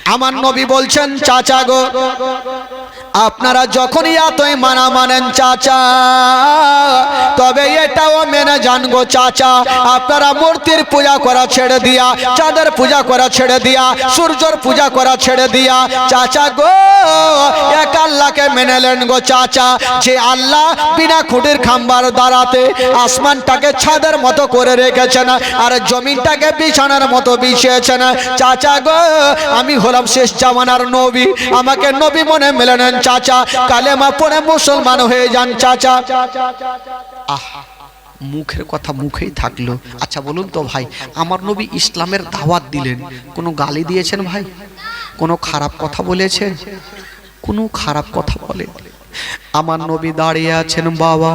আমার নবী বলছেন চাচা গো আপনারা যখনই এতই মানা মানেন চাচা তবে এটাও মেনে যান গো চাচা আপনারা মূর্তির পূজা করা ছেড়ে দিয়া চাঁদের পূজা করা ছেড়ে দিয়া সূর্যের পূজা করা ছেড়ে দিয়া চাচা গো এক আল্লাহকে মেনে নেন গো চাচা যে আল্লাহ বিনা খুঁটির খাম্বার দাঁড়াতে আসমানটাকে ছাদের মতো করে রেখেছেন আর জমিনটাকে বিছানার মতো বিছিয়েছেন চাচা গো আমি হলাম শেষ জামানার নবী আমাকে নবী মনে মেনে নেন চাচা কালেমা পড়ে মুসলমান হয়ে যান চাচা। মুখের কথা মুখেই থাকলো। আচ্ছা বলুন তো ভাই আমার নবী ইসলামের দাওয়াত দিলেন কোনো গালি দিয়েছেন ভাই কোনো খারাপ কথা বলেছেন কোনো খারাপ কথা বলে আমার নবী দাঁড়িয়ে আছেন বাবা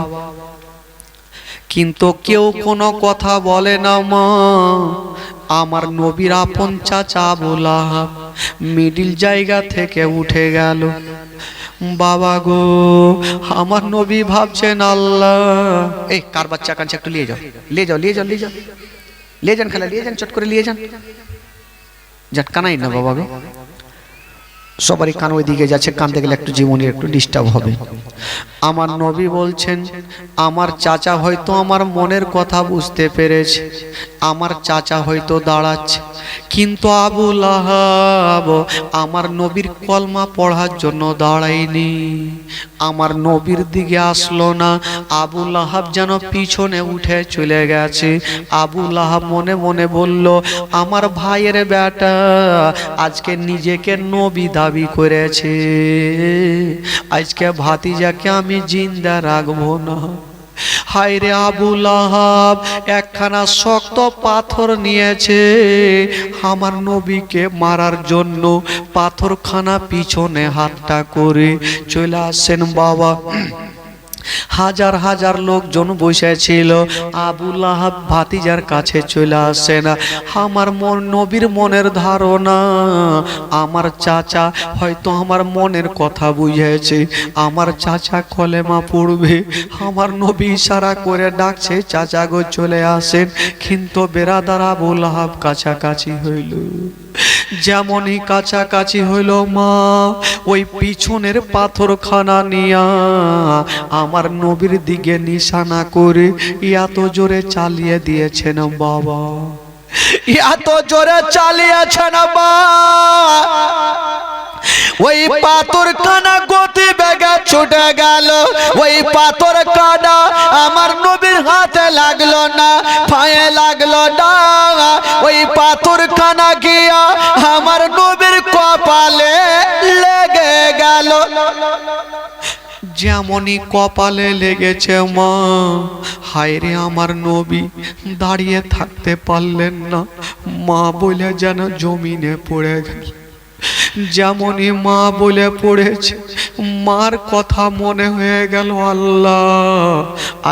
কিন্তু কেউ কোনো কথা বলে না মা আমার নবীর আপন চাচা আবু লাহাব মিডিল জায়গা থেকে উঠে গেল বাবা গো আমার নবী ভাবছেন আল্লাহ এই কার বাচ্চা কাঁচা একটু নিয়ে যাও নিয়ে যাও নিয়ে যাও নিয়ে যাও নিয়ে যান খেলা নিয়ে যান চট করে নিয়ে যান ঝটকানাই না বাবা গো সবারই কান ওই দিকে যাচ্ছে কানতে গেলে একটু জীবনের একটু ডিস্টার্ব হবে আমার নবী বলছেন আমার চাচা হয়তো আমার মনের কথা বুঝতে পেরেছে আমার চাচা হয়তো দাঁড়াচ্ছে কিন্তু আবু লাহাব আমার নবীর কলমা পড়ার জন্য দাঁড়ায়নি আমার নবীর দিকে আসলো না আবু লাহাব যেন পিছনে উঠে চলে গেছে আবু লাহাব মনে মনে বলল আমার ভাইয়ের বেটা আজকে নিজেকে নবী দাবি করেছে আজকে ভাতিজাকে আমি জিন্দা রাখবো না হায় রে আবু লাহাব একখানা শক্ত পাথর নিয়েছে আমার নবীকে মারার জন্য পাথরখানা পিছনে হাতটা করে চলে আসেন বাবা হাজার হাজার লোকজন বসেছিল আবু লাহাব ভাতিজার কাছে চলে আসে না আমার নবীর মনের ধারণা আমার চাচা হয়তো আমার মনের কথা বুঝেছে আমার চাচা কলেমা পড়বে আমার নবী ইশারা করে ডাকছে চাচা গো চলে আসেন কিন্তু বেরাদার আবু লাহাব কাছাকাছি হইল যেমনই কাছাকাছি হইল মা ওই পিছনের পাথরখানা নিয়া আমার নবীর দিকে নিশানা করে এত জোরে চালিয়ে দিয়েছেন বাবা এত জোরে চালিয়েছেন বাবা ওই পাথর কানা গতি বেগে ছুটে গেল ওই পাথর কানা আমার নবীর হাতে লাগলো না পায়ে লাগলো না ওই পাথর কানা গিয়া আমার নবীর কপালে লেগে গেল যেমনই কপালে লেগেছে মা হায় রে আমার নবী দাঁড়িয়ে থাকতে পারলেন না মা বলে যেন জমিনে পড়ে গেল যেমনই মা বলে পড়েছে মার কথা মনে হয়ে গেল আল্লাহ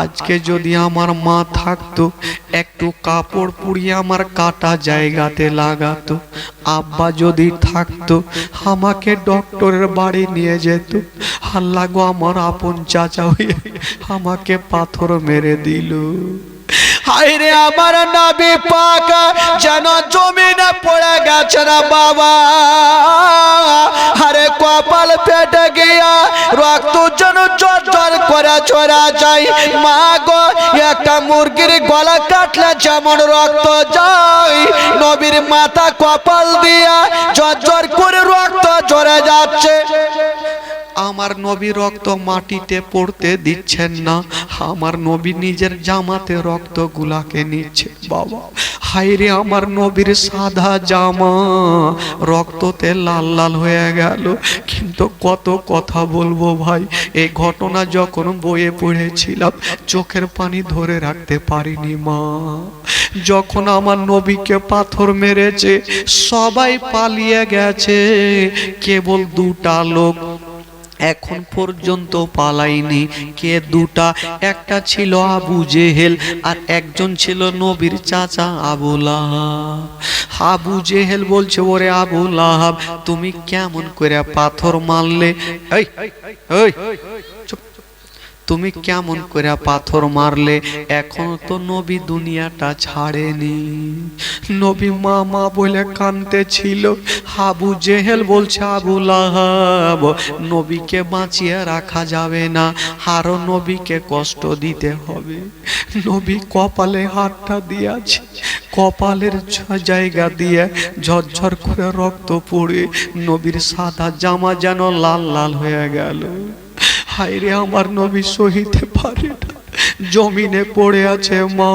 আজকে যদি আমার মা থাকতো একটু কাপড় পুড়িয়ে আমার কাটা জায়গাতে লাগাতো আব্বা যদি থাকতো আমাকে ডক্টরের বাড়ি নিয়ে যেত আল্লাহ গো আমার আপন চাচা হয়ে আমাকে পাথর মেরে দিল হায় রে আমার নবী পাক যেন জমিনে পড়ে গেছে না বাবা আরে কপাল ফেটে গিয়া রক্ত যেন ঝরঝর করে ঝরা যায় মা গো একটা মুরগির গলা কাটলে যেমন রক্ত যায় নবীর মাথা কপাল দিয়া ঝরঝর করে রক্ত ঝরে যাচ্ছে আমার নবী রক্ত মাটিতে পড়তে দিচ্ছেন না আমার নবী নিজের জামাতে রক্ত গুলাকে নিচ্ছে বাবা হায় রে আমার নবীর সাদা জামা রক্ততে লাল লাল হয়ে গেল কিন্তু কত কথা বলবো ভাই এই ঘটনা যখন বইয়ে পড়েছিলাম চোখের পানি ধরে রাখতে পারিনি মা যখন আমার নবীকে পাথর মেরেছে সবাই পালিয়ে গেছে কেবল দুটা লোক এখন পর্যন্ত পালাইনি কে দুটা একটা ছিল আবু জেহেল আর একজন ছিল নবীর চাচা আবু লাহাব আবু জেহেল বলছে ওরে আবু লাহাব তুমি কেমন করে পাথর মারলে এই তুমি কেমন করে পাথর মারলে? এখনো তো নবী দুনিয়াটা ছাড়েনি। নবী মা মা বলে কাঁদতে ছিল। আবু জেহেল বলছে, আবু লাহাব, নবীকে বাঁচিয়ে রাখা যাবে না, আরো নবীকে কষ্ট দিতে হবে। নবী কপালে হাতটা দিয়েছে, কপালের জায়গা দিয়ে ঝরঝর করে রক্ত পড়ে নবীর সাদা জামা যেন লাল লাল হয়ে গেল। হায়রে, আমার নবী সহিতে পারে না, জমিনে পড়ে আছে। মা,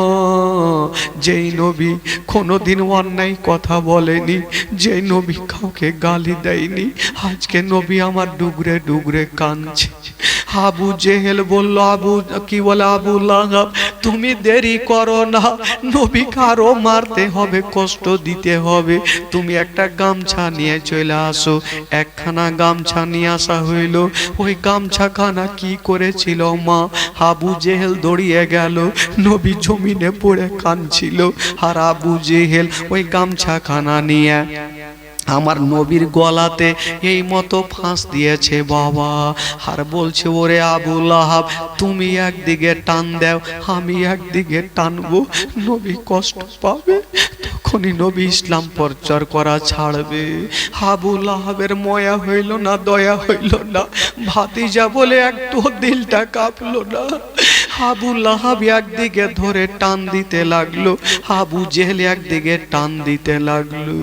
যেই নবী কোনোদিন অন্যায় কথা বলেনি, যেই নবী কাউকে গালি দেয়নি, আজকে নবী আমার ডুগরে ডুগরে কাঁদছে। আবু জেহেল বলল, আবু কি বলে, আবু লাহাব, তুমি দেরি করো না, নবী কারো মারতে হবে, কষ্ট দিতে হবে, তুমি একটা গামছা নিয়ে চলে আসো। একখানা গামছা নিয়ে আসা হইল। ওই গামছা খানা কি করেছিল মা? আবু জেহেল দৌড়িয়ে গেল, নবী জমিনে পড়ে কাঁদছিল, আর আবু জেহেল ওই গামছা খানা নিয়ে আমার নবীর গলাতে এই মতো ফাঁস দিয়েছে বাবা। আর বলছে, ওরে আবু লাহাব, তুমি একদিকে টান দাও, আমি একদিকে টানবো, নবী কষ্ট পাবে, তখনই নবী ইসলাম প্রচার করা ছাড়বে। আবু লাহাবের ময়া হইল না, দয়া হইল না, ভাতিজা বলে একটু দিলটা কাঁপলো না। আবু লাহাব একদিকে ধরে টান দিতে লাগলো, আবু জেহেল একদিকে টান দিতে লাগলো।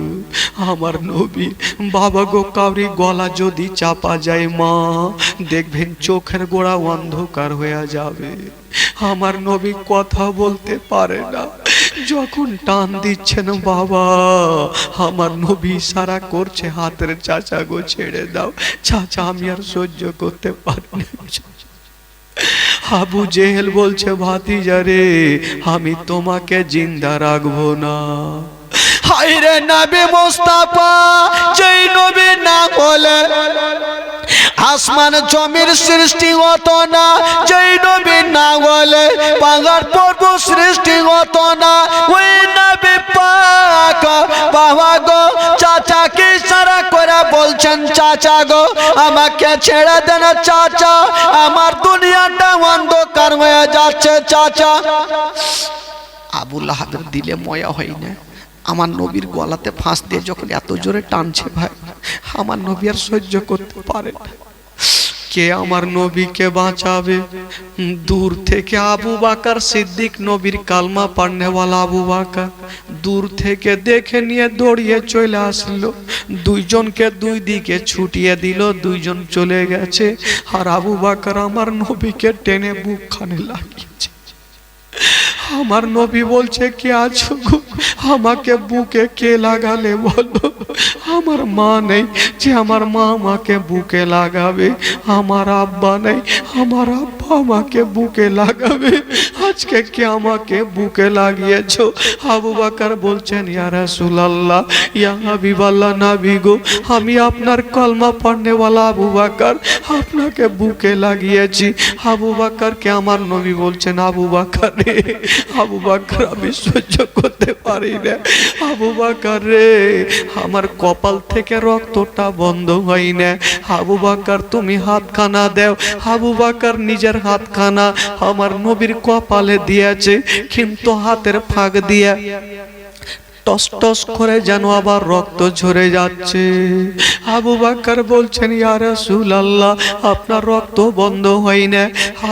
আমার নবী, বাবা গো, কাউরি গলা যদি চাপা যায় মা, দেখবেন চোখের গোড়া অন্ধকার হয়ে যাবে। আমার নবী কথা বলতে পারে না, যখন টান দিচ্ছেন বাবা, আমার নবী ইশারা করছে হাতের, চাচা গো ছেড়ে দাও, চাচা আমি আর সহ্য করতে পারি না। আবু জেহেল বলছে, ভাতিজা রে, আমি তোমাকে জিন্দা রাখবো না। হায়রে নবী মুস্তাফা, যেই নবী না বলে আসমান জমির সৃষ্টি হতো না, যেই নবী না বলে পাহাড় পর্বত সৃষ্টি হতো না। ওই নবী পাক বাবা গো, চাচাকে ইশারা করে বলছেন, চাচা গো আমাকে ছেড়ে দেন চাচা, আমার দুনিয়াটা অন্ধকার হয়ে যাচ্ছে চাচা। আবু লাহাবের দিলে ময়া হয় না, আমার নবীর গলাতে ফাঁস দিয়ে যখন এত জোরে টানছে ভাই, আমার নবী আর সহ্য করতে পারে না। কে আমার নবীকে বাঁচাবে? দূর থেকে আবু বাকার সিদ্দিক, নবীর কালমা পড়নেওয়ালা আবু বাকার, দূর থেকে দেখে নিয়ে দৌড়িয়ে চলে আসলো, দুইজনকে দুই দিকে ছুটিয়ে দিল, দুইজন চলে গেছে, আর আবু বাকার আমার নবীকে টেনে বুকখানে লাগিয়েছে। আমার নবী বলছে, কে আছো গো? আমাকে বুকে কে লাগালে বলো? আমার মা নেই যে আমার মা আমাকে বুকে লাগাবে, আমার আব্বা নেই আমার আব্বা আমাকে বুকে লাগাবে, আজকে কে আমাকে বুকে লাগিয়েছো? আবু বকর বলছেন, ইয়া রাসূলুল্লাহ, ইয়া হাবিবাল্লাহ, নবী গো, আমি আপনার কলমা পড়নেওয়ালা আবু বকর, আপনাকে বুকে লাগিয়েছি। আবু বকরকে আমার নবী বলছেন, আবু বকর রে, আবু বকর আমি সহ্য করতে পারি না, আবু বকর রে, আমার কপাল থেকে রক্তটা বন্ধ হয় না, আবু বকর তুমি হাতখানা দাও। আবু বকর নিজের হাতখানা আমার নবীর কপালে দিয়েছে, কিন্তু হাতের ফাঁক দিয়ে টস টস করে যেন আবার রক্ত ঝরে যাচ্ছে। আবু বকর বলছেন, ইয়া রাসূলুল্লাহ, আপনার রক্ত বন্ধ হয় না।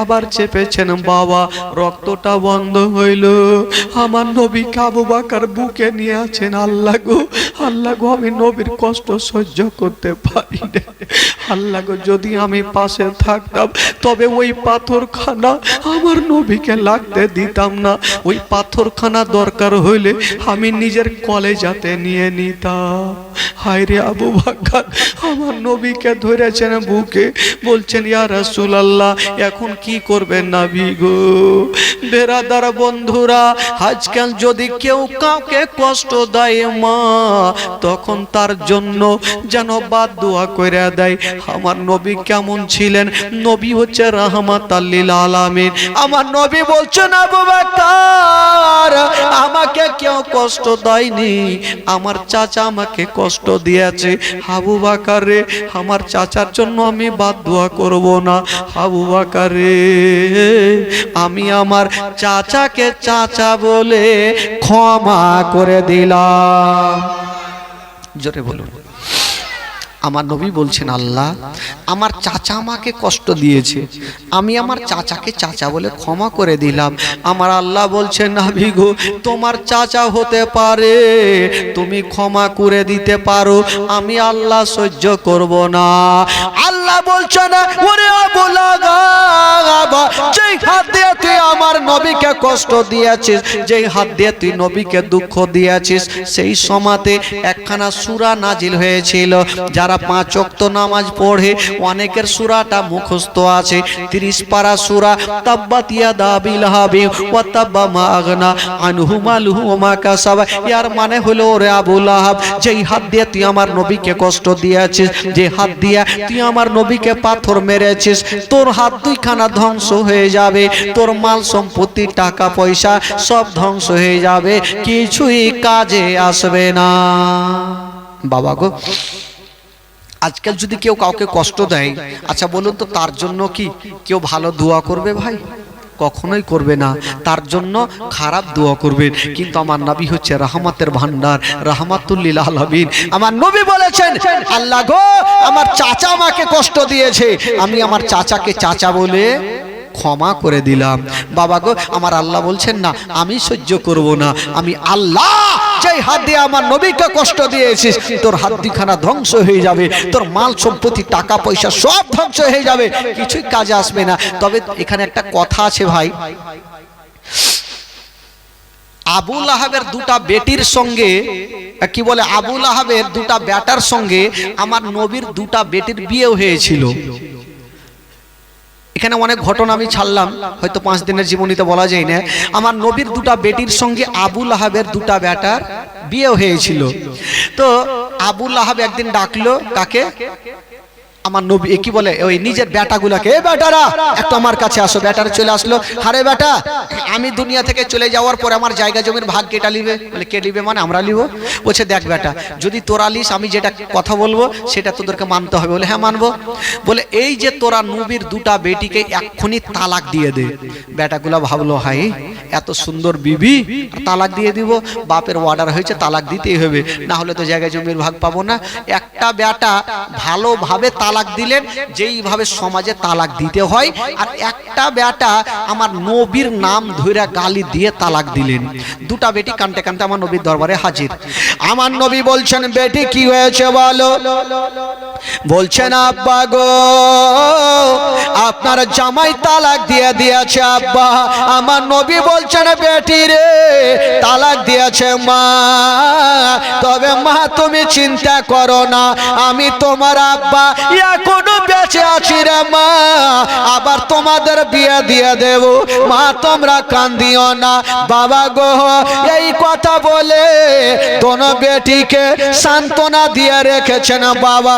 আবার চেপেছেন, বাবা রক্তটা বন্ধ হইল। আমার নবীকে আবু বকর বুকে নিয়ে আছেন। আল্লাহ গো, আল্লাহ গো, আমি নবীর কষ্ট সহ্য করতে পারি না। আল্লাহ গো, যদি আমি পাশে থাকতাম তবে ওই পাথরখানা আমার নবীকে লাগতে দিতাম না। ওই পাথরখানা দরকার হইলে আমি নিজের কলেজাতে নিয়ে নিতাম। হায়রে আবু বকর আমার নবীকে ধরেছেন বুকে, বলছেন, ইয়া রাসূলুল্লাহ, এখন কি করবেন নবী গো? বেরাদার বন্ধুরা, আজকাল যদি কেউ কাউকে কষ্ট দেয় মা, তখন তার জন্য যেন বাদদুয়া করে দেয়। আমার নবী কেমন ছিলেন? নবী হচ্ছে রাহমাতাল লিল আলামিন। আমার নবী বলছেন, আবু বকর আমাকে কেউ কষ্ট দেয়নি, আমার চাচা আমাকে কষ্ট দিয়েছে, আবু বকর রে আমার চাচার জন্য আমি বাদ দোয়া করব না। আবু বকর রে আমি আমার চাচাকে চাচা বলে ক্ষমা করে দিলাম। জোরে বলুন। আমার নবী বলছেন, আল্লাহ আমার চাচা আমাকে কষ্ট দিয়েছে, আমি আমার চাচাকে চাচা বলে ক্ষমা করে দিলাম। আমার আল্লাহ বলছেন, নবী গো তোমার চাচা হতে পারে, তুমি ক্ষমা করে দিতে পারো, আমি আল্লাহ সহ্য করব না। আল্লাহ বলছেন, ওরে আবু লাহাব, যেই হাত দিয়ে তুই আমার নবীকে কষ্ট দিয়েছিস, যেই হাত দিয়ে তুই নবীকে দুঃখ দিয়েছিস, সেই সময়তে একখানা সূরা নাজিল হয়েছিল। যারা 5 ওয়াক্ত নামাজ পড়ে অনেকের সূরাটা মুখস্থ আছে, 30 পারা সূরা, তাব্বাত ইয়াদা আবি লাহাব ওয়া তাব্বা মা আগনা আনহু মালুহু ওয়া মা কাসাবা। এর মানে হলো, ওরে আবু লাহাব, যেই হাত দিয়ে তুই আমার নবীকে কষ্ট দিয়েছিস, যে হাত দিয়ে তুই আমার নবীকে পাথর মেরেছিস, তোর হাত দুইখানা ধ্বংস হয়ে যাবে, তোর মাল সম্পত্তি টাকা পয়সা সব ধ্বংস হয়ে যাবে, কিছুই কাজে আসবে না। বাবা গো, আজকাল যদি কেউ কাউকে কষ্ট দেয়, আচ্ছা বলুন তো তার জন্য কি কেউ ভালো দোয়া করবে ভাই? কখনোই করবে না, তার জন্য খারাপ দোয়া করবে। কিন্তু আমার নবী হচ্ছে রহমতের ভান্ডার, রাহমাতুল লিল আলামিন। আমার নবী বলেছেন, আল্লাহ গো আমার চাচা আমাকে কষ্ট দিয়েছে, আমি আমার চাচাকে চাচা বলে ক্ষমা করে দিলাম। বাবা গো আমার আল্লাহ বলছেন, না আমি সহ্য করব না, আমি আল্লাহ যেই হাত দিয়ে আমার নবীকে কষ্ট দিয়েছিস, তোর হাত দুখানা ধ্বংস হয়ে যাবে, তোর মাল সম্পত্তি টাকা পয়সা সব ধ্বংস হয়ে যাবে, কিছুই কাজে আসবে না। তবে এখানে একটা কথা আছে ভাই, আবু লাহাবের দুটা বেটির সঙ্গে কি বলে, আবু লাহাবের দুটা বেটার সঙ্গে আমার নবীর দুটা বেটির বিয়ে হয়েছিল। এখানে অনেক ঘটনা আমি ছাড়লাম, হয়তো 5 দিনের জীবনীতে বলা যায় না। আমার নবীর দুটা বেটির সঙ্গে আবু লাহাবের দুটা বেটার বিয়ে হয়েছিল। তো আবু লাহাব একদিন ডাকলো কাকে, আমার নবী কি বলে ওই নিজের বেটাগুলাকে, এ বেটারা একটু আমার কাছে আসো। বেটারা চলে আসলো, আরে বেটা আমি দুনিয়া থেকে চলে যাওয়ার পর আমার জায়গা জমির ভাগ কেটা লিবে? বলে কে লিবে? মানে আমরা লিব। বলছে দেখ বেটা, যদি তোরা লিস আমি যেটা কথা বলবো সেটা তোদেরকে মানতে হবে। বলে হ্যাঁ মানবো। বলে এই যে তোরা নবীর দুটা বেটিকে এক্ষুনি তালাক দিয়ে দে। বেটাগুলা ভাবলো, হাই এত সুন্দর বিবি তালাক দিয়ে দিব, বাপের অর্ডার হয়েছে তালাক দিতেই হবে, না হলে তো জায়গা জমির ভাগ পাবো না। একটা বেটা ভালোভাবে তালাক দিলেন, যেইভাবে সমাজে তালাক দিতে হয়, আর একটা বেটা আমার নবীর নাম ধরে গালি দিয়ে তালাক দিলেন। দুটা বেটি কানতে কানতে আমার নবীর দরবারে হাজির। আমার নবী বলছেন, বেটি কি হয়েছে বলো? বলছেন, আব্বা গো আপনার জামাই তালাক দিয়ে দিয়েছে আব্বা। আমার নবী বলছেন, বেটি রে তালাক দিয়েছে মা, তবে মা তুমি চিন্তা করো না, আমি তোমার আব্বা এখনো বেঁচে আছি রে মা, আবার তোমাদের বিয়ে দিয়ে দেব, মা তোমরা কান্দিও না। বাবা গো এই কথা বলে দোনো বেটিকে সান্ত্বনা দিয়ে রেখেছেন বাবা,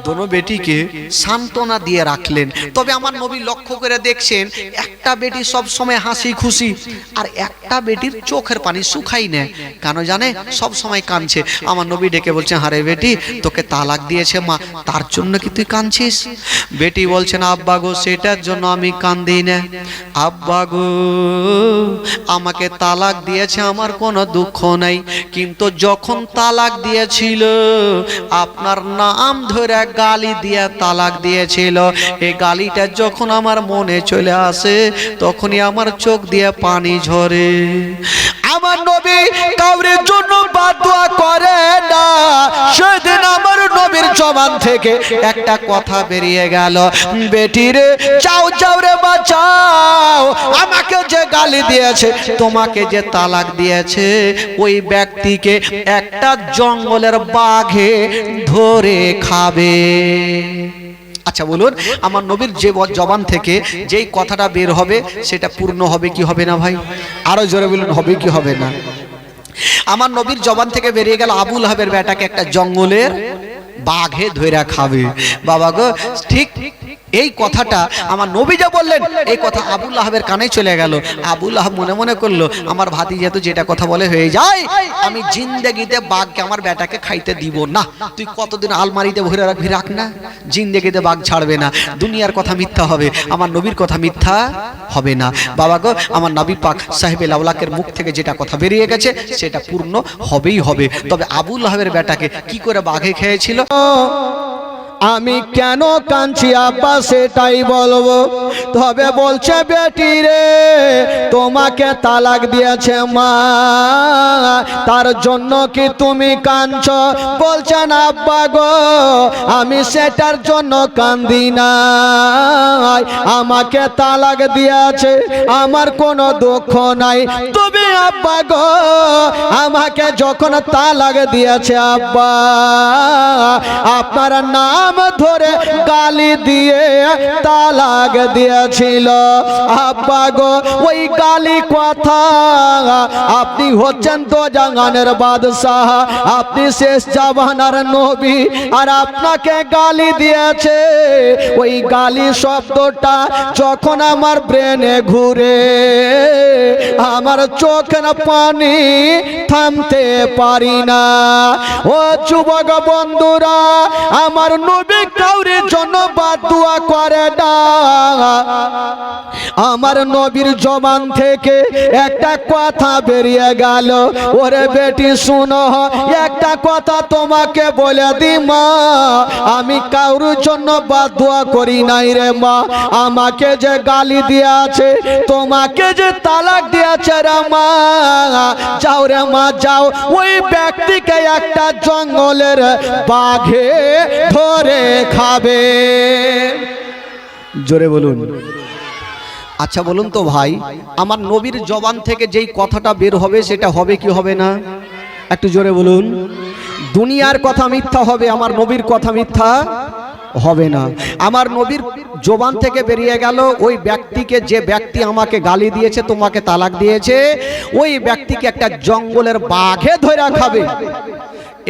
দোনো বেটিকে সান্ত্বনা দিয়ে রাখলেন। তবে আমার নবী লক্ষ্য করে দেখছেন, একটা বেটি সব সময় হাসি খুশি, আর একটা বেটির চোখের পানি শুকাই না, কেন জানে সব সময় কাঁদছে। আমার নবী ডেকে বলছেন, আরে বেটি তোকে তালাক দিয়েছে মা, তার জন্য কি তুই কাঁদছিস? বেটি বলছেন, আব্বা গো সেটার জন্য আমি কাঁদি না, আব্বা গো আমাকে তালাক দিয়েছে আমার কোনো দুঃখ নাই, কিন্তু যখন তালাক দিয়েছিল আপনার নাম ধরে গালি দিয়ে তালাক দিয়েছিল, এই গালিটা যখন আমার মনে চলে আসে তখনই আমার চোখ দিয়ে পানি ঝরে। আমার নবী কাউরের জন্য বাদ দোয়া করে না। সেদিন আমার নবীর জবান থেকে একটা কথা বেরিয়ে গেল, বেটি রে চাও চাও রে বাঁচাও, আমাকে যে গালি দিয়েছে, তোমাকে যে তালাক দিয়েছে, ওই ব্যক্তিকে একটা জঙ্গলের বাঘে ধরে খাবে। আচ্ছা বলুন, আমার নবীর যে জবান থেকে যেই কথাটা বের হবে সেটা পূর্ণ হবে কি হবে না ভাই? আরো জোরে বলুন, হবে কি হবে না? আমার নবীর জবান থেকে বেরিয়ে গেল, আবু লাহাবের বেটাকে একটা জঙ্গলের বাঘে ধরে খাবে। বাবা গো ঠিক এই কথাটা আমার নবী যা বললেন, এই কথা আবু লাহাবের কানে চলে গেল। আবু লাহাব মনে মনে করলো, আমার ভাতিজা তো যেটা কথা বলে হয়ে যায়, আমি জিন্দেগিতে বাঘকে আমার বেটাকে খাইতে দিব না। তুই কতদিন আলমারিতে ভরে রাখবি, রাখ না, জিন্দেগিতে বাঘ ছাড়বে না। দুনিয়ার কথা মিথ্যা হবে, আমার নবীর কথা মিথ্যা হবে না। বাবা গো, আমার নবী পাক সাহেবে লাউলাকের মুখ থেকে যেটা কথা বেরিয়ে গেছে সেটা পূর্ণ হবেই হবে। তবে আবু লাহাবের বেটাকে কি করে বাঘে খেয়েছিল, আমি কেন কাঁদছি আব্বা সেটাই বলবো। তবে বলছে বেটি রে তোমাকে তালাক দিয়েছে মা, তার জন্য কি তুমি কাঁদছো? বলছেন আব্বা গো আমি সেটার জন্য কান্দি না, আমাকে তালাক দিয়েছে, আমার কোনো দুঃখ নাই। তুমি আব্বা গো আমাকে যখন তালাক দিয়েছে আব্বা, আপনার নাম ধরে গালি দিয়ে তালাক দিয়েছিল আব্বা গো। ওই গালি কথা, আপনি হচ্ছেন তো জাহানের বাদশাহ, আপনি শেষ জামানার নবী, আর আপনাকে গালি দিয়েছে। ওই গালি শব্দটা যখন আমার ব্রেনে ঘুরে, আমার চোখের পানি থামতে পারি না। ও যুবক বন্ধুরা, আমার নবী কাউরির জন্য বাদদুয়া করে না। আমার নবীর জবান থেকে একটা কথা বেরিয়ে গেল, ওরে বেটি শুনো, একটা কথা তোমাকে বলে দি মা, আমি কাউরির জন্য বাদদুয়া করি নাই রে মা। আমাকে যে গালি দিয়েছে, তোমাকে যে তালাক দিয়েছে রে মা, যাও রে মা যাও, ওই ব্যক্তিকে একটা জঙ্গলের বাঘে ধরে খাবে। জোরে বলুন। আচ্ছা বলুন তো ভাই, আমার নবীর জবান থেকে যেই কথাটা বের হবে সেটা হবে কি হবে না? একটু জোরে বলুন। দুনিয়ার কথা মিথ্যা হবে, আমার নবীর কথা মিথ্যা হবে না। আমার নবীর জবান থেকে বেরিয়ে গেল, ওই ব্যক্তিকে, যে ব্যক্তি আমাকে গালি দিয়েছে, তোমাকে তালাক দিয়েছে, ওই ব্যক্তিকে একটা জঙ্গলের বাঘে ধরে খাবে।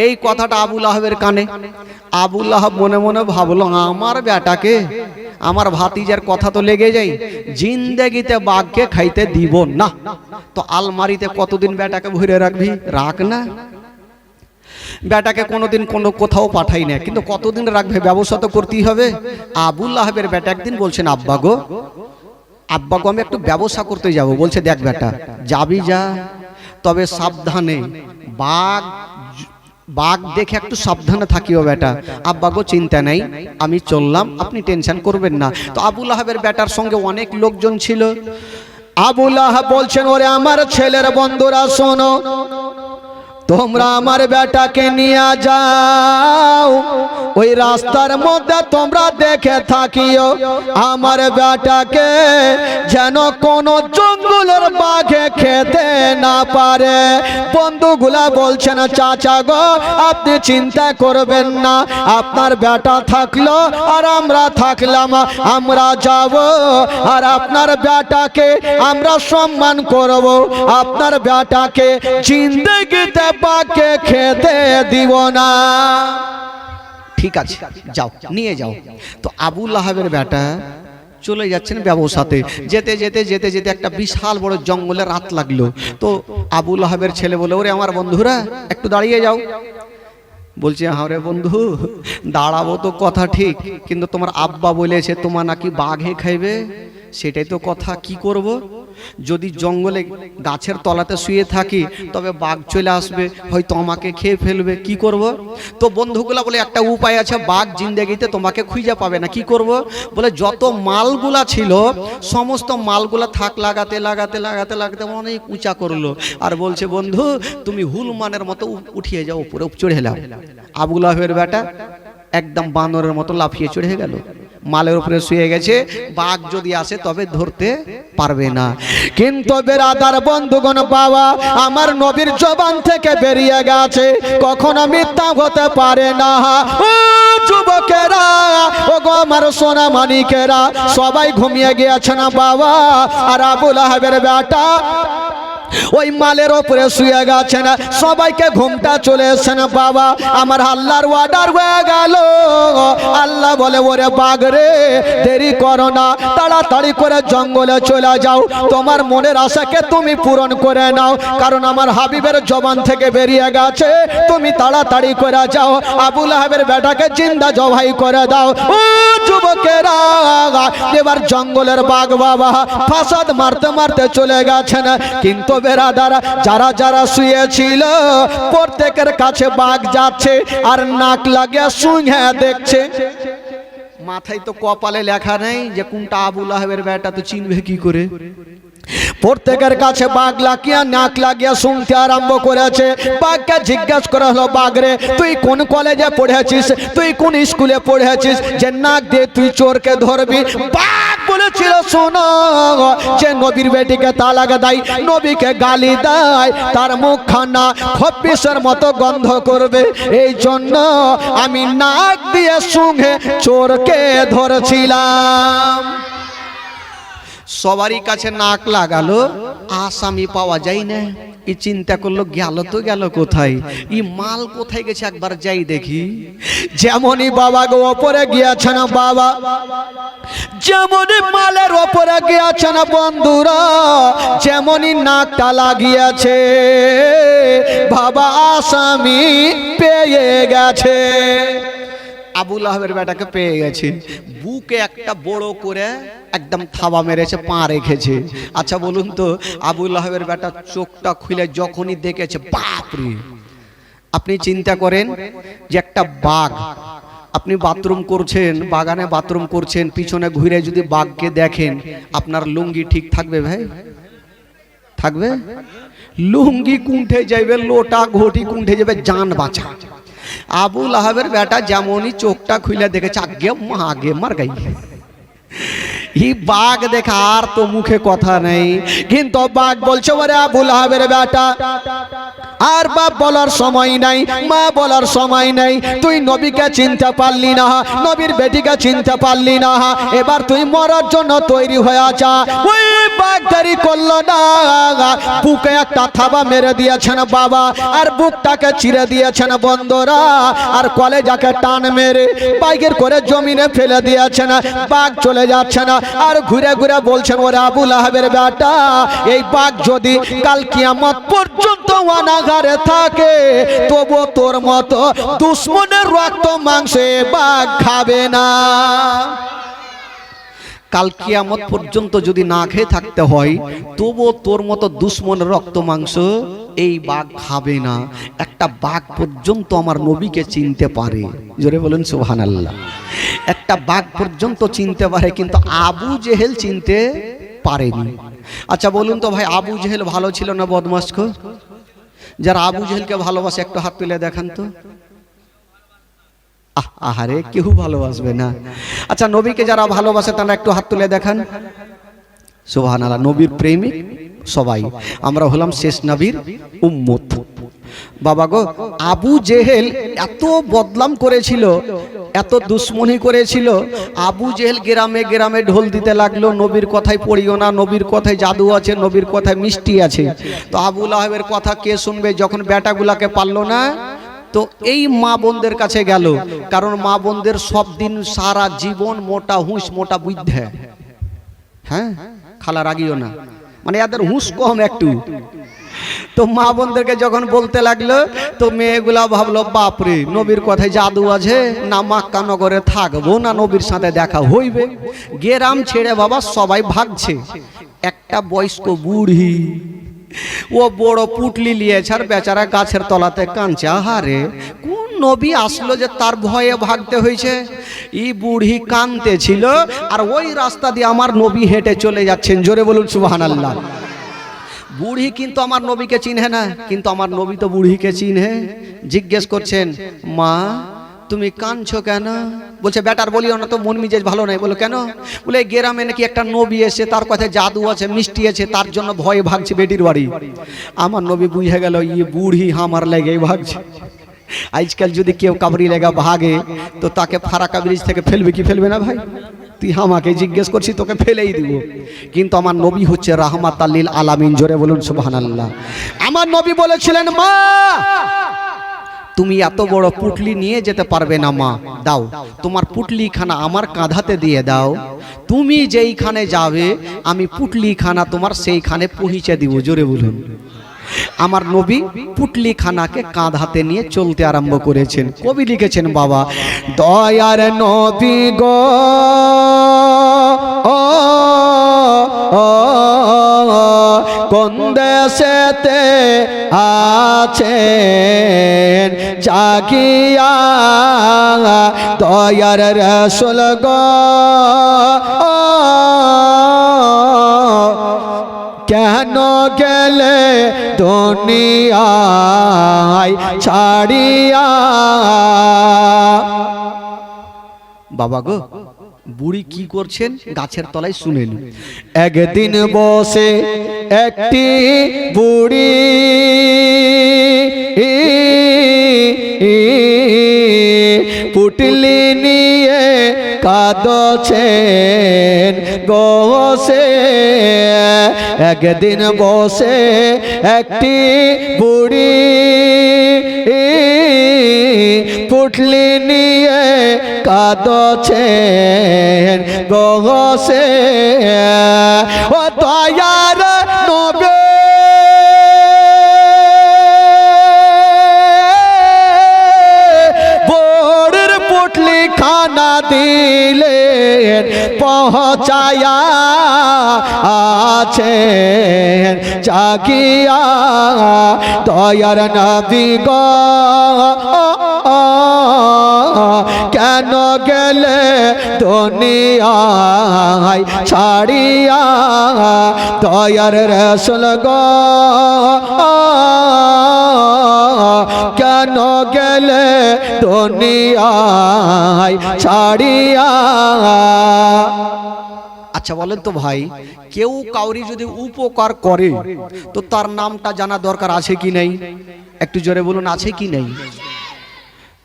এই কথাটা আবু লাহাবের কানে। আবু লাহাব মনে মনে ভাবলো, আমার বেটাকে, আমার ভাতিজার কথা তো লেগে যায়, জিন্দেগিতে বাঘকে খাইতে দিব না। তো আলমারিতে কতদিন বেটাকে ভরে রাখবি, রাখ না। বেটাকে কোনোদিন কোনো কোথাও পাঠাই না, কিন্তু কতদিন রাখবে, ব্যবস্থা তো করতেই হবে। আবু লাহাবের বেটা একদিন বলছেন, আব্বা গো আমি একটু ব্যবসা করতে যাব। বলছে, দেখ বেটা, যাবি যা, তবে সাবধানে, বাঘ দেখে একটু সাবধানে থাকিও বেটা। আব্বা গো চিন্তা নেই, আমি চললাম, আপনি টেনশন করবেন না। তো আবু লাহাবের বেটার সঙ্গে অনেক লোকজন ছিল। আবু লাহাব বলছেন, ওরে আমার ছেলের বন্ধুরা শোনো, তোমরা আমার বেটাকে নিয়ে যাও, ওই রাস্তার মধ্যে তোমরা দেখে থাকিও, আমার বেটাকে যেন কোনো জঙ্গলের বাঘে খেতে না পারে। বন্ধুগুলা বলছেন, চাচা গো আপনি চিন্তা করবেন না, আপনার বেটা থাকলো আর আমরা থাকলাম, আমরা যাব আর আপনার বেটাকে আমরা সম্মান করব, আপনার বেটাকে জিন্দেগিতে বাঘকে খেতে দিব না। ঠিক আছে, যাও, নিয়ে যাও। তো আবু লাহাবের বেটা চলে যাচ্ছেন ব্যবসাতে। যেতে যেতে যেতে যেতে একটা বিশাল বড় জঙ্গলে রাত লাগলো। তো আবু লাহাবের ছেলে বলে, ওরে আমার বন্ধুরা একটু দাঁড়িয়ে যাও। বলছে, আরে বন্ধু দাঁড়াবো তো কথা ঠিক, কিন্তু তোমার আব্বা বলেছে তোমার নাকি বাঘে খাইবে, সেটাই তো কথা। কি করব? যদি জঙ্গলে গাছের তলাতে শুয়ে থাকি তবে বাঘ চলে আসবে, হয়তো আমাকে খেয়ে ফেলবে, কি করব? তো বন্ধুগুলা বলে, একটা উপায় আছে, বাঘ জিন্দেগিতে তোমাকে খুঁজে পাবে না। কি করব? বলে, যত মালগুলা ছিল সমস্ত মালগুলা থাক লাগাতে লাগাতে লাগাতে লাগাতে অনেক উঁচা করলো, আর বলছে, বন্ধু তুমি হুলমানের মতো উঠিয়ে যাও, উপরে চড়ে এলাম। আবু লাহাবের বেটা একদম বানরের মতো লাফিয়ে চড়ে গেল, মালের উপরে শুয়ে গেছে, বাঘ যদি আসে তবে ধরতে পারবে না। কিন্তু বেরাদার বন্ধুগণ, বাবা আমার নবীর জবান থেকে বেরিয়ে গেছে, কখনো মিথ্যা হতে পারে না। ও যুবকেরা, ও গো আমার সোনা মানিকেরা, সবাই ঘুমিয়ে গিয়েছে না বাবা। আর আবু লাহাবের বেটা ওই মালের ওপরে শুয়ে গেছেন, সবাইকে ঘুমটা চলে এসছেন। বাবা আমার আল্লাহর অর্ডার হয়ে গেল। আল্লাহ বলে ওরে বাঘ রে, দেরি করো না, তাড়াতাড়ি করে জঙ্গলে চলে যাও, তোমার মনের আশাকে তুমি পূরণ করে নাও, কারণ আমার হাবিবের জবান থেকে বেরিয়ে গেছে, তুমি তাড়াতাড়ি করে যাও, আবু লাহাবের বেটাকে জিন্দা জবাই করে দাও। ও যুবকেরা, এবার জঙ্গলের বাঘ বাবা ফাসাদ মারতে মারতে চলে গেছেন। কিন্তু বেরাদার, যারা যারা শুয়েছিল প্রত্যেকের কাছে বাঘ যাচ্ছে আর নাক লাগিয়ে শুনে দেখছে। মাথায় তো কপালে লেখা নেই যে কোনটা আবু লাহাবের বেটা, তো চিনবে কি করে? প্রত্যেকের কাছে বাঘ লাগিয়া নাক লাগিয়া শুনতে আরম্ভ করেছে। বাঘকে জিজ্ঞাসা করা হলো, বাঘ রে তুই কোন কলেজে পড়েছিস, তুই কোন স্কুলে পড়েছিস যে নাক দিয়ে তুই চোরকে ধরবি? বাঘ বলেছিল, শোনো, যে নবীর বেটিকে তালাক দেয়, নবীকে গালি দেয়, তার মুখখানা খপ্পিসের মতো গন্ধ করবে, এই জন্য আমি নাক দিয়ে শুনে চোরকে ধরছিলাম। সবারই কাছে নাক লাগালো, আসামি পাওয়া যায় না। এই চিন্তা করলো, গেল তো গেল কোথায়, এই মাল কোথায় গেছে, একবার যাই দেখি। যেমনই বাবা গো ওপরে গিয়েছেন, বাবা যেমনই মালের ওপরে গিয়েছেন বন্ধুরা, যেমনই নাকটা লাগিয়েছে, বাবা আসামি পেয়ে গেছে। আবু লাহাবের বেটাকে পেয়ে গেছে, বুকে একটা বড় করে একদম থাবা মেরেছে, পা রেখেছে। আচ্ছা বলুন তো, আবু লাহাবের বেটা চোখটা খুলে যখনই দেখেছে, বাপরে! আপনি চিন্তা করেন যে একটা বাঘ, আপনি বাথরুম করছেন, বাগানে বাথরুম করছেন, পিছনে ঘুরে যদি বাঘকে দেখেন, আপনার লুঙ্গি ঠিক থাকবে ভাই? থাকবে? লুঙ্গি কুণ্ঠে যাবে, লোটা ঘটি কুণ্ঠে যাবে, জান বাঁচা। আবু লাহাবের বেটা যেমনই চোখটা খুলে দেখেছে, আগে মার গাই। এই বাঘ দেখা আর তো মুখে কথা নেই, কিন্তু বাঘ বলছে, ওরে আবু লাহাবের বেটা, আর বাপ বলার সময় নাই, মা বলার সময় নাই, তুই নবীকে চিনতে পারলি না, নবীর বেটিকে চিনতে পারলি না, এবার তুই মরার জন্য তৈরি হয়ে যা। ওই বাঘ দেরি করলো না, বুকে একটা থাবা মেরে দিয়েছেন বাবা, আর বুকটাকে চিরে দিয়েছেন বন্ধুরা, আর কলেজাকে টান মেরে বাইকের করে জমিনে ফেলে দিয়েছেন। বাঘ চলে যাচ্ছে না, আর ঘুরে ঘুরে বলছেন, ওরে আবু লাহাবের বেটা, এই বাঘ যদি কাল কিয়ামত পর্যন্ত অনাগারে থাকে, তবু তোর মতো দুশ্মনের রক্ত মাংস বাঘ খাবে না। কাল কিয়ামত পর্যন্ত যদি না খেয়ে থাকতে হয়, তবু তোর মতো দুশ্মনের রক্ত মাংস এই বাঘ খাবে না। একটা বাঘ পর্যন্ত আমার নবীকে চিনতে পারে, জোরে বলুন সুবহানাল্লাহ। একটা বাঘ পর্যন্ত চিনতে পারে, কিন্তু আবু জেহেল চিনতে পারেনি। আচ্ছা বলুন তো ভাই, আবু জেহেল ভালো ছিল না বদমাশ? যারা আবু জেহেলকে ভালোবাসে একটু হাত তুলে দেখান তো। আহারে, কেউ ভালোবাসবে না। আচ্ছা নবীকে যারা ভালোবাসে তারা একটু হাত তুলে দেখান। সুবহানাল্লাহ, নবীর প্রেমিক সবাই আমরা হলাম শেষ নবীর উম্মত। বাবা গো, আবু জেহেল এত বদনাম করেছিল, এত দুশ্মনী করেছিল। আবু জেহেল গ্রামে গ্রামে ঢোল দিতে লাগলো, নবীর কথায় পড়িও না, নবীর কথায় জাদু আছে, নবীর কথায় মিষ্টি আছে। তো আবু লাহাবের কথা কে শুনবে? যখন বেটাগুলাকে পারলো না, তো এই মা বোনদের কাছে গেল, কারণ মা বোনদের সব দিন সারা জীবন মোটা হুঁশ মোটা বুদ্ধে। হ্যাঁ, খালা রাগিও না, মানে এদের হুঁশ কম একটু। তো মা বোনদেরকে যখন বলতে লাগলো, তো মেয়েগুলা ভাবলো, বাপরে, নবীর কথায় জাদু আছে, না মক্কা নগরে থাকবো, না নবীর সাথে দেখা হইবে। গ্রাম ছেড়ে বাবা সবাই ভাগছে। একটা বয়স্ক বুড়ি, ও বড় পুটলি লিয়েছে, আর বেচারা গাছের তলাতে কাঁদছে। আহারে, কোন নবী আসলো যে তার ভয়ে ভাগতে হয়েছে? এই বুড়ি কাঁদতে ছিল, আর ওই রাস্তা দিয়ে আমার নবী হেঁটে চলে যাচ্ছেন। জোরে বলুন সুবহানাল্লাহ। বুড়ি কিন্তু আমার নবীকে চিনহে না, কিন্তু আমার নবী তো বুড়িকে চিনহে। জিজ্ঞেস করছেন, মা তুমি কাঁদছো কেন? বলছে, বেটার বলিও না তো, মন মিজাজ ভালো নাই। বলো কেন? বলে, গ্রামে নাকি একটা নবী এসে, তার কথায় জাদু আছে, মিষ্টি আছে, তার জন্য ভয়ে ভাগছে বেটির বাড়ি। আমার নবী বুঝে গেল, ইয়ে বুড়ি আমার লেগে ভাগছে। আজকাল যদি কেউ কাবরি লেগা ভাগে, তো তাকে ফারাকা ব্রিজ থেকে ফেলবে কি ফেলবে না ভাই? তুই আমাকে জিজ্ঞেস করছিস, তোকে ফেলেই দিব। কিন্তু আমার নবী হচ্ছে রাহমাতাল লিল আলামিন। জোরে বলুন সুবহানাল্লাহ। আমার নবী বলেছিলেন, মা তুমি এত বড় পুটলি নিয়ে যেতে পারবে না মা, দাও তোমার পুটলিখানা আমার কাঁধাতে দিয়ে দাও, তুমি যেইখানে যাবে আমি পুটলিখানা তোমার সেইখানে পৌঁছে দিব। জোরে বলুন। আমার নবী পুটলিখানাকে কাঁধাতে নিয়ে চলতে আরম্ভ করেছেন। কবি লিখেছেন, বাবা দয়ার নবী গো কোন দেশেতে আছেন জাগিয়া, দয়ার রাসূল গো কেন গেলে দুনিয়ায় ছাড়িয়া। বাবা গো, বুড়ি কি করছেন গাছের তলায় শুনেন। একদিন বসে একটি বুড়ি পুটলি নিয়ে কাঁদছেন বসে। একদিন বসে একটি বুড়ি পুটলি নিয়ে কাঁদছেন বসে। ও দয়ার নবী বুড়ির পুটলি খানা দিলেন পৌঁছায়া আছেন জাগিয়া, দয়ার নবী গো কেন গেলে দুনিয়ায় ছাড়িয়া, দয়ার রাসূল গো কেন গেলে দুনিয়ায় ছাড়িয়া। আচ্ছা বলেন তো ভাই, কেউ কাউরি যদি উপকার করে তো তার নামটা জানা দরকার আছে কি নেই? একটু জোরে বলুন, আছে কি নেই?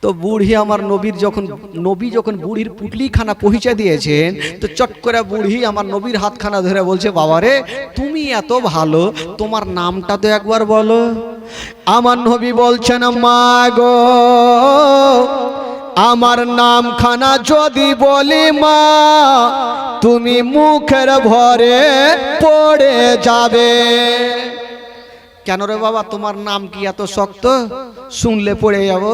তো বুড়ি আমার নবী যখন বুড়ির পুটলিখানা পৌঁছে দিয়েছেন, তো চট করে বুড়ি আমার নবীর হাতখানা ধরে বলছে, বাবা রে তুমি এত ভালো, তোমার নামটা তো একবার বলো। আমার নবী বলছেন, মা গো আমার নামখানা যদি বলি মা তুমি মুখের ভরে পড়ে যাবে। কেন রে বাবা, তোমার নাম কি এত শক্ত? শুনলে পড়ে যাব।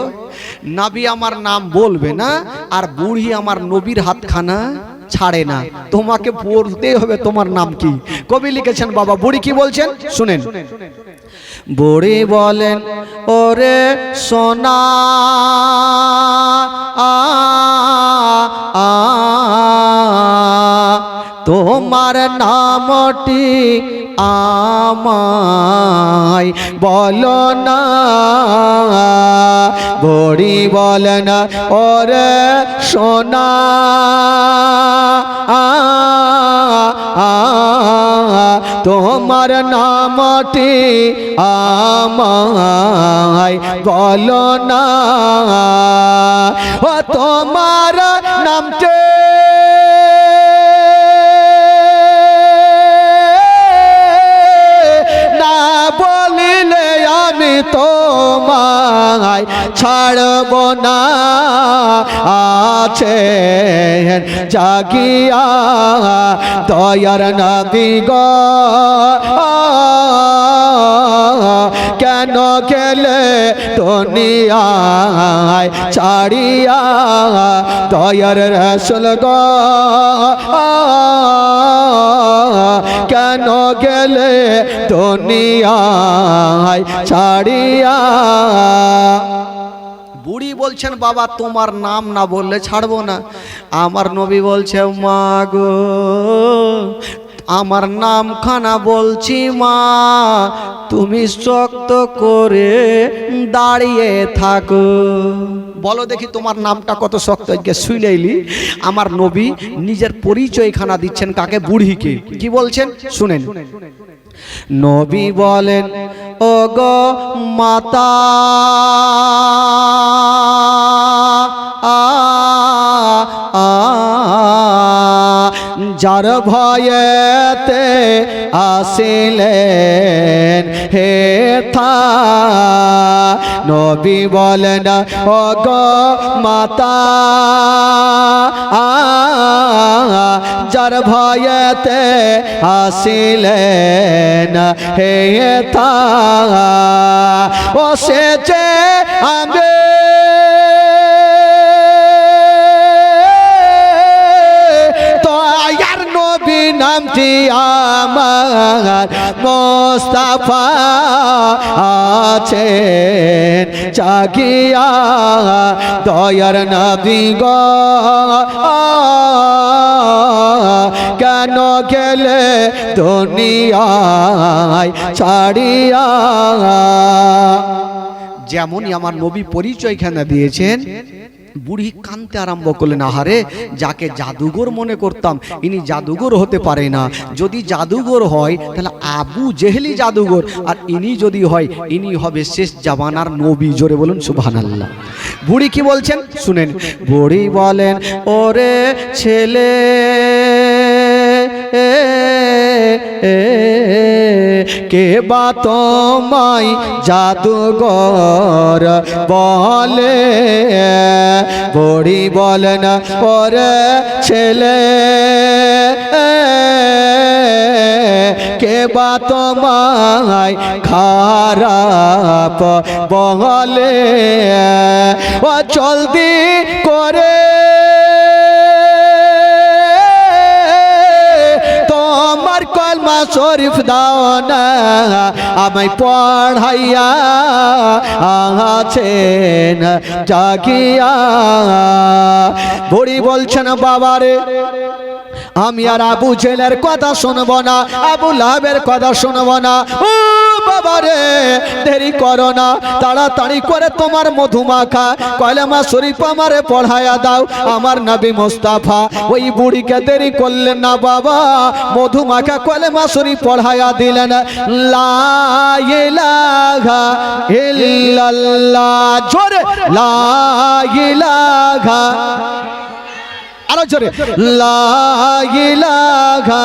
নবী আমার নাম বলবে না, আর বুড়ি আমার নবীর হাতখানা ছাড়ে না, তোমাকে পড়তে হবে তোমার নাম কি। কবি লিখেছেন, বাবা বুড়ি কি বলছেন শুনেন। বুড়ি বলেন, ওরে সোনা তোমার নামটি আমায় বলো না। বুড়ি বলেন, ওরে সোনা তোমার নামটি আমায় বলো না। ও তোমার নামটি না বলিলে আমি তোমায় ছাড়ব না। আছেন জাগিয়া দয়ার নবী গো কেন গেলে দুনিয়ায় ছাড়িয়া, দয়ার রাসূল গো কেন গেলে দুনিয়ায় ছাড়িয়া। বুড়ি বলছেন, বাবা তোমার নাম না বললে ছাড়বো না। আমার নবী বলছে, মা গো আমার নামখানা বলছি মা তুমি শক্ত করে দাঁড়িয়ে থাকো। বলো দেখি তোমার নামটা কত শক্ত। শুইলেইলি আমার নবী নিজের পরিচয়খানা দিচ্ছেন কাকে? বুড়িকে। কি বলছেন শুনেন। নবী বলেন, ও গো মাতা যার ভয়েতে আসিলেন হে থা নবী বলেন ও গো মাতা যার ভয়েতে আসিলেন হে থা ও সে যে আমি নামটি আমার মোস্তাফা আছেন জাগিয়া দয়ার নবী গো কেন গেলে দুনিয়ায় ছাড়িয়া। যেমনই আমার নবী পরিচয়খানা দিয়েছেন, বুড়ি কাঁদতে আরম্ভ করলেন, আহারে যাকে জাদুঘর মনে করতাম ইনি জাদুঘর হতে পারে না। যদি জাদুঘর হয় তাহলে আবু জেহেলি জাদুঘর, আর ইনি যদি হয় ইনি হবে শেষ জামানার নবী। জোরে বলুন সুবহানাল্লাহ। বুড়ি কি বলছেন শুনেন। বুড়ি বলেন, ওরে ছেলে কে বা তোমায় জাদুঘর বলে। বুড়ি বলেন, ওরে ছেলে কে বা তোমায় খারাপ বলে। ও জলদি করে তোমার কলমা শরীফ দাও না, আমায় পড়াইয়া আছেন জাগিয়া। বুড়ি বলছেন, বাবারে আমি আর আবু জেলের কথা শুনবো না, আবু লাহাবের কথা শুনবো না। ও বাবারে দেরি করো না, তাড়াতাড়ি করে তোমার মধুমাখা কলেমা শরীফ আমারে পড়ায়া দাও, আমার নবী মুস্তাফা। ওই বুড়িকে দেরি করলেন না বাবা, মধুমাখা কলেমা শরীফ পড়ায়া দিলেন। লা ইলাহা ইল্লাল্লাহ, জোরে লা ইলাহা, আরো জোরে লা ইলাহা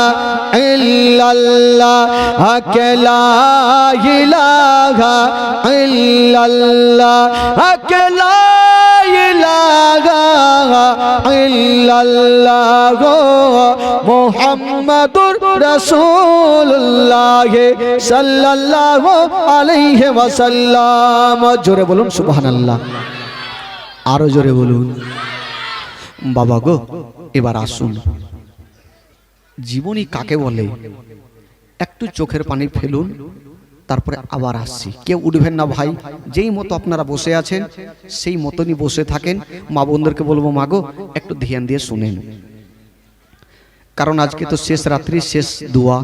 ইল্লাল্লাহ, লা ইলাহা ইল্লাল্লাহ, লা ইলাহা ইল্লাল্লাহ, মুহাম্মাদুর রাসূলুল্লাহ সাল্লাল্লাহু আলাইহি ওয়াসাল্লাম। জোরে বলুন সুবহানাল্লাহ, আরো জোরে বলুন। বাবা গো, এবার আসুন, জীবনী কাকে বলে একটু চোখের পানি ফেলুন, তারপরে আবার আসছি। কেউ উঠবেন না ভাই, যেই মতো আপনারা বসে আছেন সেই মতনই বসে থাকেন। মা বোনদেরকে বলবো, মা গো একটু ধ্যান দিয়ে শুনেন, কারণ আজকে তো শেষ রাত্রি, শেষ দোয়া।